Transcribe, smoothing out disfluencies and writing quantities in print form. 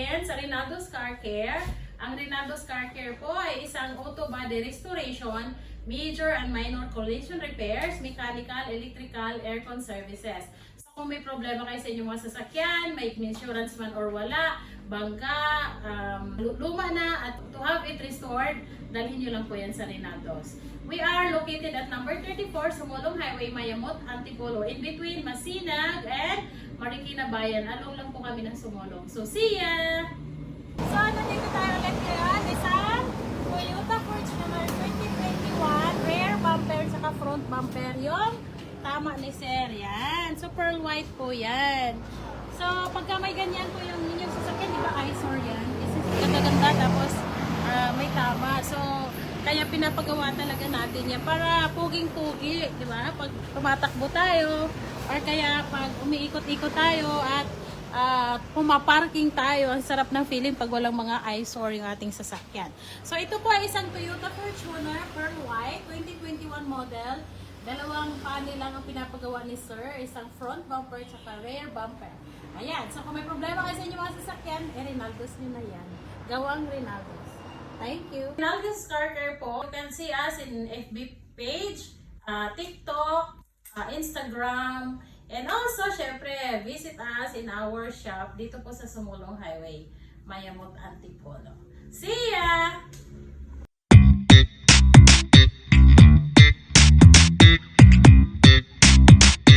natin sa Rinaldo's Car Care. Ang Rinaldo's Car Care po ay isang auto body restoration, major and minor collision repairs, mechanical, electrical, aircon services. So kung may problema kayo sa inyong mga sasakyan, may insurance man or wala, bangka, luma na, at to have it restored, dalhin nyo lang po yan sa Rinaldo's. We are located at number 34, Sumulong Highway, Mayamot, Antipolo, in between Masinag and Marikina Bayan. Along lang po kami ng Sumulong. So, see ya! So, nandito tayo ulit ngayon. Isang Toyota Forge number 2021, rear bumper saka front bumper. Yung tama ni Sir. Yan. So, pearl white po yan. So, pagka may ganyan po yung inyong sasakyan, di ba eyesore yan? Kasi ganda-ganda tapos may tama. So, kaya pinapagawa talaga natin yan para puging-pugi, di ba? Pag tumatakbo tayo or kaya pag umiikot-ikot tayo at pumaparking tayo, ang sarap ng feeling pag walang mga eyesore yung ating sasakyan. So ito po ay isang Toyota Fortuner Pearl White 2021 model. Dalawang panel lang ang pinapagawa ni Sir, isang front bumper at rear bumper. Ayan, so kung may problema kayo sa inyong mga sasakyan, Rinaldo's nyo na yan. Gawang Rinaldo's. Thank you. Rinaldo's Car Care po, you can see us in FB page, TikTok, Instagram, and also, syempre, visit us in our shop dito po sa Sumulong Highway, Mayamot, Antipolo. See ya!